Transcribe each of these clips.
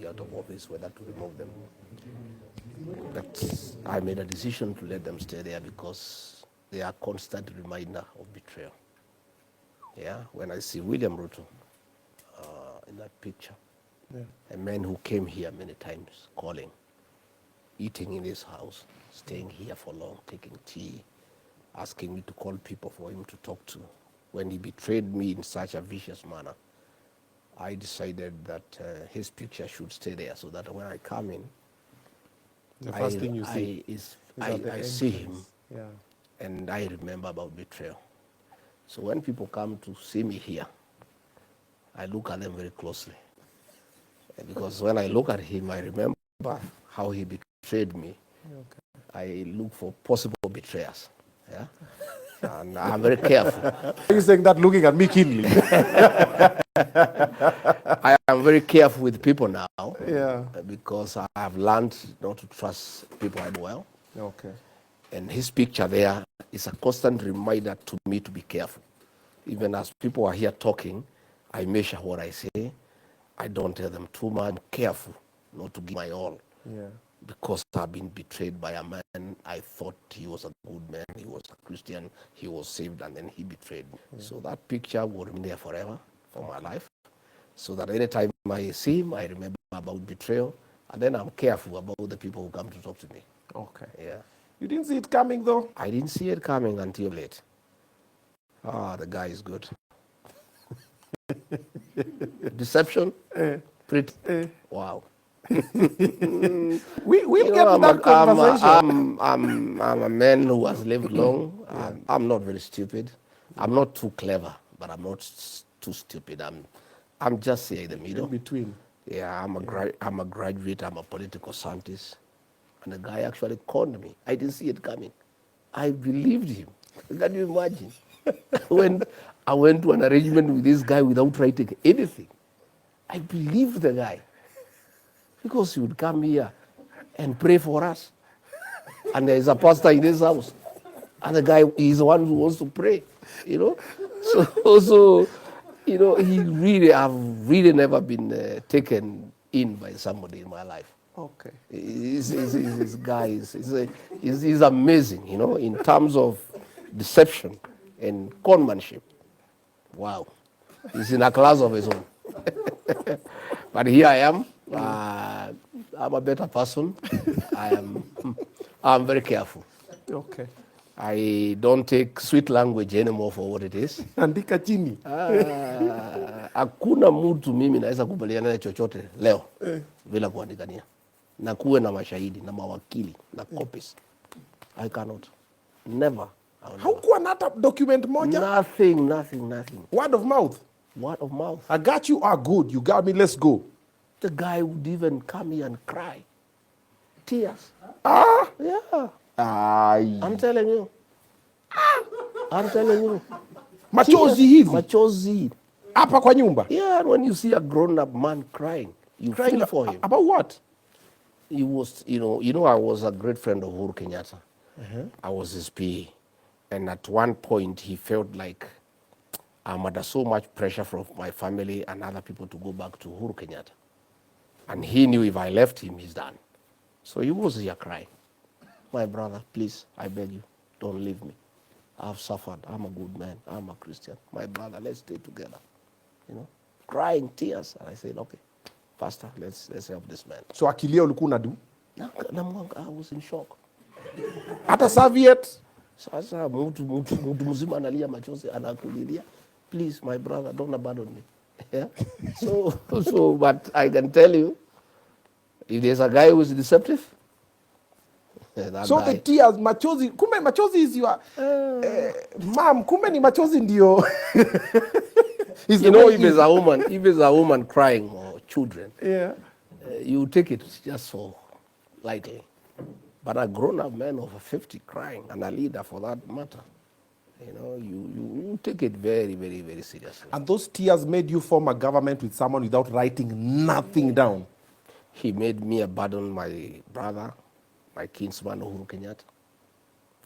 out of office, whether to remove them. But I made a decision to let them stay there because they are a constant reminder of betrayal. Yeah, when I see William Ruto in that picture, a man who came here many times, calling, eating in his house, staying here for long, taking tea, asking me to call people for him to talk to. When he betrayed me in such a vicious manner, I decided that his picture should stay there so that when I come in, the first thing you see I see him, and I remember about betrayal. So when people come to see me here, I look at them very closely. Because when I look at him, I remember how he betrayed me. I look for possible betrayers. Yeah? And I'm very careful. Are you saying that looking at me keenly? I am very careful with people now. Yeah. Because I have learned not to trust people I know well. Okay. And his picture there is a constant reminder to me to be careful. Even as people are here talking, I measure what I say. I don't tell them too much. I'm careful not to give my all. Yeah. Because I've been betrayed by a man. I thought he was a good man. He was a Christian. He was saved, and then he betrayed me. Yeah. So that picture will remain there forever for my life. So that anytime I see him, I remember about betrayal. And then I'm careful about the people who come to talk to me. Okay. Yeah. You didn't see it coming, though? I didn't see it coming until late. The guy is good. Deception? Pretty. Wow. We'll get to that conversation. I'm a man who has lived long. I'm not very stupid. I'm not too clever, but I'm not too stupid. I'm just here in the middle. In between. Yeah, I'm a graduate. I'm a political scientist. And the guy actually conned me. I didn't see it coming. I believed him. Can you imagine? When I went to an arrangement with this guy without writing anything, I believed the guy. Because he would come here and pray for us. And there's a pastor in this house. And the guy is the one who wants to pray, you know. So you know, I've really never been taken in by somebody in my life. Okay. This guy is amazing, you know, in terms of deception and conmanship. Wow. He's in a class of his own. But here I am. I'm a better person. I'm very careful. Okay. I don't take sweet language anymore for what it is. Andika chini. Hakuna mtu mimi naweza kubaliana na chochote leo bila kuandikania. Na kuwe na mashahidi na mawakili na copies. I cannot. Never. Haukuwa na hata document moja? Nothing. Word of mouth? Word of mouth. I got you, good. You got me, let's go. The guy would even come here and cry. Tears. Yeah. I'm telling you. Machozi hivi? Machozi. Hapa kwa nyumba? Yeah, when you see a grown-up man crying, you feel for him. About what? He was, you know, I was a great friend of Uhuru Kenyatta. I was his PA. And at one point, he felt like I'm under so much pressure from my family and other people to go back to Uhuru Kenyatta. And he knew if I left him, he's done. So he was here crying. My brother, please, I beg you, don't leave me. I've suffered. I'm a good man. I'm a Christian. My brother, let's stay together. You know, crying tears. And I said, okay, Pastor, let's help this man. So akilia ulikuwa unadu? I was in shock. Hata Soviet? Sasa mtu mzima analia machozi anakulilia. Please, my brother, don't abandon me. Yeah. So, but I can tell you, if there's a guy who is deceptive, so guy. The tears, machozi, kumbe machozi is your, mom, kumbe ni machozi ndio. You know, if there's a woman crying or children, you take it just so lightly. But a grown-up man over 50 crying, and a leader for that matter, you know, you take it very, very, very seriously. And those tears made you form a government with someone without writing nothing down? He made me abandon my brother, my kinsman, Uhuru Kenyatta,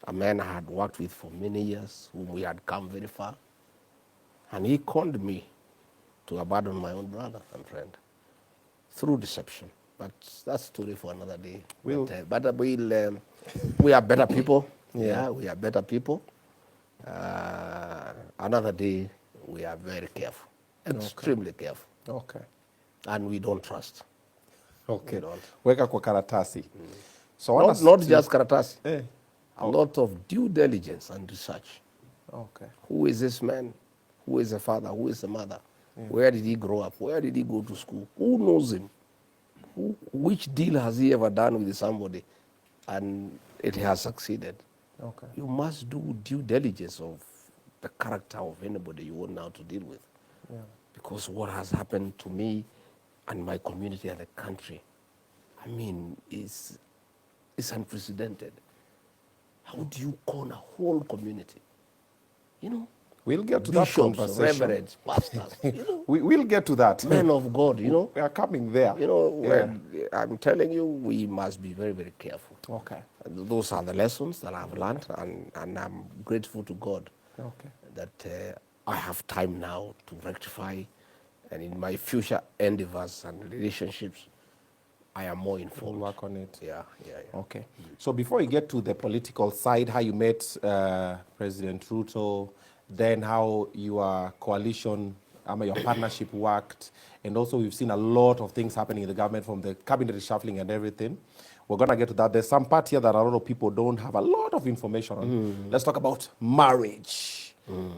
a man I had worked with for many years, whom we had come very far. And he conned me to abandon my own brother and friend through deception. But that's story for another day. We'll, but we are better people. Yeah, we are better people. Another day, we are very careful, extremely careful. Okay. And we don't trust. Okay. We don't. Weka kwa karatasi. So not just karatasi. Eh. A lot of due diligence and research. Okay. Who is this man? Who is the father? Who is the mother? Where did he grow up? Where did he go to school? Who knows him? Which deal has he ever done with somebody and it has succeeded? Okay. You must do due diligence of the character of anybody you want now to deal with. Yeah. Because what has happened to me and my community and the country, I mean, is unprecedented. How do you corner a whole community? You know? We'll get to Bishops, that conversation. reverends, pastors, you know? We'll get to that. Men of God, you know? We are coming there. You know, I'm telling you, we must be very, very careful. Okay. And those are the lessons that I've learned, and I'm grateful to God that I have time now to rectify, and in my future endeavors and relationships, I am more informed. We'll work on it. Yeah. Okay. So before we get to the political side, how you met President Ruto, then how your coalition, your partnership worked, and also we've seen a lot of things happening in the government from the cabinet reshuffling and everything. We're going to get to that. There's some part here that a lot of people don't have a lot of information on. Let's talk about marriage.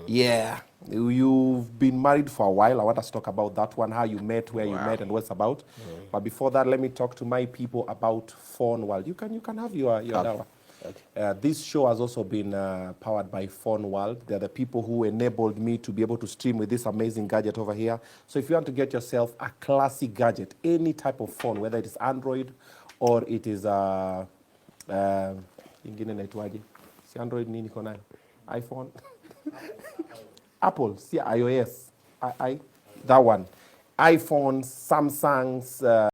Yeah. You've been married for a while. I want us to talk about that one, how you met, where you met, and what's about. But before that, let me talk to my people about Phone World. You can have your hour. Okay. This show has also been powered by Phone World. They're the people who enabled me to be able to stream with this amazing gadget over here. So if you want to get yourself a classic gadget, any type of phone, whether it is Android or it is ingine naitwaje? Si Android nini iko nayo? iPhone? Apple, see iOS. That one. iPhones, Samsungs,